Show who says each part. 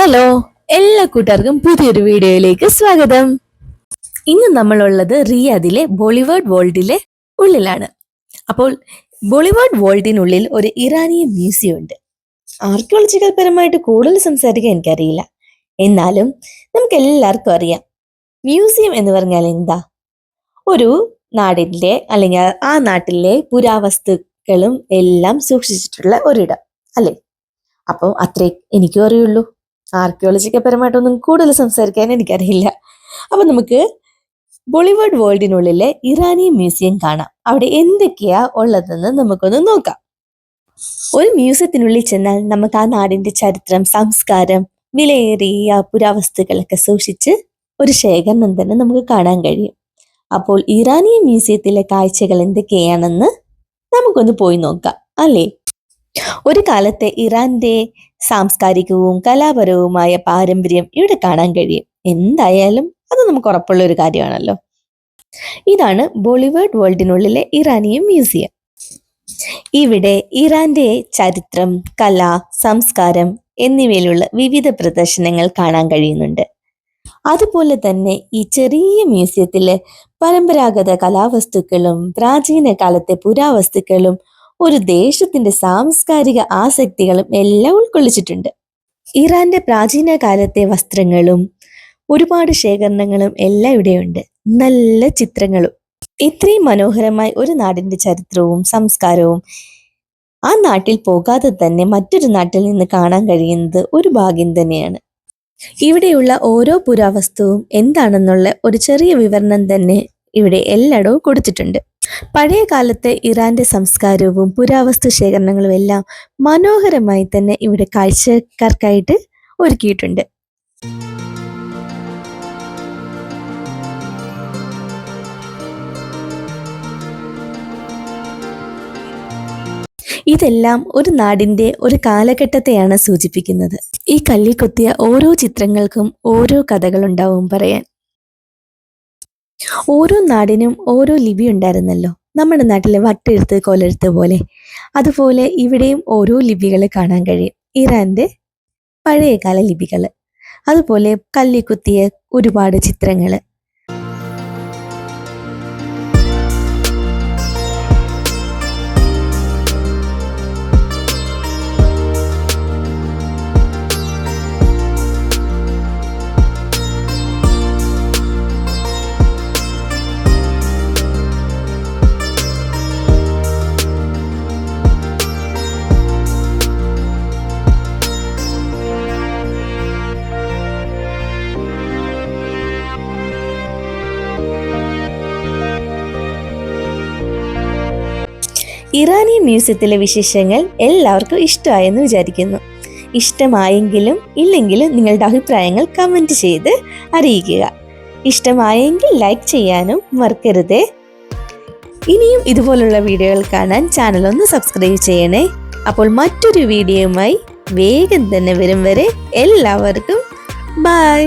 Speaker 1: Hello, എല്ലാ കൂട്ടുകാർക്കും പുതിയൊരു വീഡിയോയിലേക്ക് സ്വാഗതം. ഇന്ന് നമ്മളുള്ളത് റിയാദിലെ ബോളിവുഡ് വേൾഡിലെ ഉള്ളിലാണ്. അപ്പോൾ ബോളിവുഡ് വേൾഡിനുള്ളിൽ ഒരു ഇറാനിയൻ മ്യൂസിയം ഉണ്ട്. ആർക്കിയോളജിക്കൽ പരമായിട്ട് കൂടുതൽ സംസാരിക്കാൻ എനിക്കറിയില്ല, എന്നാലും നമുക്ക് എല്ലാവർക്കും അറിയാം മ്യൂസിയം എന്ന് പറഞ്ഞാൽ എന്താ. ഒരു നാടിൻ്റെ അല്ലെങ്കിൽ ആ നാട്ടിലെ പുരാവസ്തുക്കളും എല്ലാം സൂക്ഷിച്ചിട്ടുള്ള ഒരിടം അല്ലേ. അപ്പോൾ അത്രേ എനിക്കും അറിയുള്ളൂ. ആർക്കിയോളജിക്കൽ പരമായിട്ടൊന്നും കൂടുതൽ സംസാരിക്കാൻ എനിക്കറിയില്ല. അപ്പൊ നമുക്ക് ബോളിവുഡ് വേൾഡിനുള്ളിലെ ഇറാനിയൻ മ്യൂസിയം കാണാം. അവിടെ എന്തൊക്കെയാ ഉള്ളതെന്ന് നമുക്കൊന്ന് നോക്കാം. ഒരു മ്യൂസിയത്തിനുള്ളിൽ ചെന്നാൽ നമുക്ക് ആ നാടിന്റെ ചരിത്രം, സംസ്കാരം, വിലയേറിയ പുരാവസ്തുക്കളൊക്കെ സൂക്ഷിച്ച് ഒരു ശേഖരണം തന്നെ നമുക്ക് കാണാൻ കഴിയും. അപ്പോൾ ഇറാനിയൻ മ്യൂസിയത്തിലെ കാഴ്ചകൾ എന്തൊക്കെയാണെന്ന് നമുക്കൊന്ന് പോയി നോക്കാം അല്ലേ. ഒരു കാലത്തെ ഇറാന്റെ സാംസ്കാരികവും കലാപരവുമായ പാരമ്പര്യം ഇവിടെ കാണാൻ കഴിയും. എന്തായാലും അത് നമുക്ക് ഉറപ്പുള്ള ഒരു കാര്യമാണല്ലോ. ഇതാണ് ബോളിവുഡ് വേൾഡിനുള്ളിലെ ഇറാനിയൻ മ്യൂസിയം. ഇവിടെ ഇറാന്റെ ചരിത്രം, കല, സംസ്കാരം എന്നിവയിലുള്ള വിവിധ പ്രദർശനങ്ങൾ കാണാൻ കഴിയുന്നുണ്ട്. അതുപോലെ തന്നെ ഈ ചെറിയ മ്യൂസിയത്തിലെ പരമ്പരാഗത കലാവസ്തുക്കളും പ്രാചീന കാലത്തെ പുരാവസ്തുക്കളും ഒരു ദേശത്തിന്റെ സാംസ്കാരിക ആസക്തികളും എല്ലാം ഉൾക്കൊള്ളിച്ചിട്ടുണ്ട്. ഇറാന്റെ പ്രാചീന കാലത്തെ വസ്ത്രങ്ങളും ഒരുപാട് ശേഖരണങ്ങളും എല്ലാം ഇവിടെയുണ്ട്. നല്ല ചിത്രങ്ങളും. ഇത്രയും മനോഹരമായി ഒരു നാടിന്റെ ചരിത്രവും സംസ്കാരവും ആ നാട്ടിൽ പോകാതെ തന്നെ മറ്റൊരു നാട്ടിൽ നിന്ന് കാണാൻ കഴിയുന്നത് ഒരു ഭാഗ്യം തന്നെയാണ്. ഇവിടെയുള്ള ഓരോ പുരാവസ്തുവും എന്താണെന്നുള്ള ഒരു ചെറിയ വിവരണം തന്നെ ഇവിടെ എല്ലായിടവും കൊടുത്തിട്ടുണ്ട്. പഴയ കാലത്തെ ഇറാന്റെ സംസ്കാരവും പുരാവസ്തു ശേഖരണങ്ങളും എല്ലാം മനോഹരമായി തന്നെ ഇവിടെ കാഴ്ചക്കാർക്കായിട്ട് ഒരുക്കിയിട്ടുണ്ട്. ഇതെല്ലാം ഒരു നാടിന്റെ ഒരു കാലഘട്ടത്തെയാണ് സൂചിപ്പിക്കുന്നത്. ഈ കല്ലിൽ കൊത്തിയ ഓരോ ചിത്രങ്ങൾക്കും ഓരോ കഥകളുണ്ടാവും പറയാൻ. ഓരോ നാടിനും ഓരോ ലിപി ഉണ്ടായിരുന്നല്ലോ. നമ്മുടെ നാട്ടിലെ വട്ടെഴുത്ത്, കോലെഴുത്ത് പോലെ. അതുപോലെ ഇവിടെയും ഓരോ ലിപികൾ കാണാൻ കഴിയും. ഇറാന്റെ പഴയകാല ലിപികൾ, അതുപോലെ കല്ലിൽ കുത്തിയ ഒരുപാട് ചിത്രങ്ങൾ. ഇറാനിയൻ മ്യൂസിയത്തിലെ വിശേഷങ്ങൾ എല്ലാവർക്കും ഇഷ്ടമായെന്ന് വിചാരിക്കുന്നു. ഇഷ്ടമായെങ്കിലും ഇല്ലെങ്കിലും നിങ്ങളുടെ അഭിപ്രായങ്ങൾ കമൻറ്റ് ചെയ്ത് അറിയിക്കുക. ഇഷ്ടമായെങ്കിൽ ലൈക്ക് ചെയ്യാനും മറക്കരുതേ. ഇനിയും ഇതുപോലുള്ള വീഡിയോകൾ കാണാൻ ചാനൽ ഒന്ന് സബ്സ്ക്രൈബ് ചെയ്യണേ. അപ്പോൾ മറ്റൊരു വീഡിയോയുമായി വേഗം തന്നെ വരും വരെ എല്ലാവർക്കും ബൈ.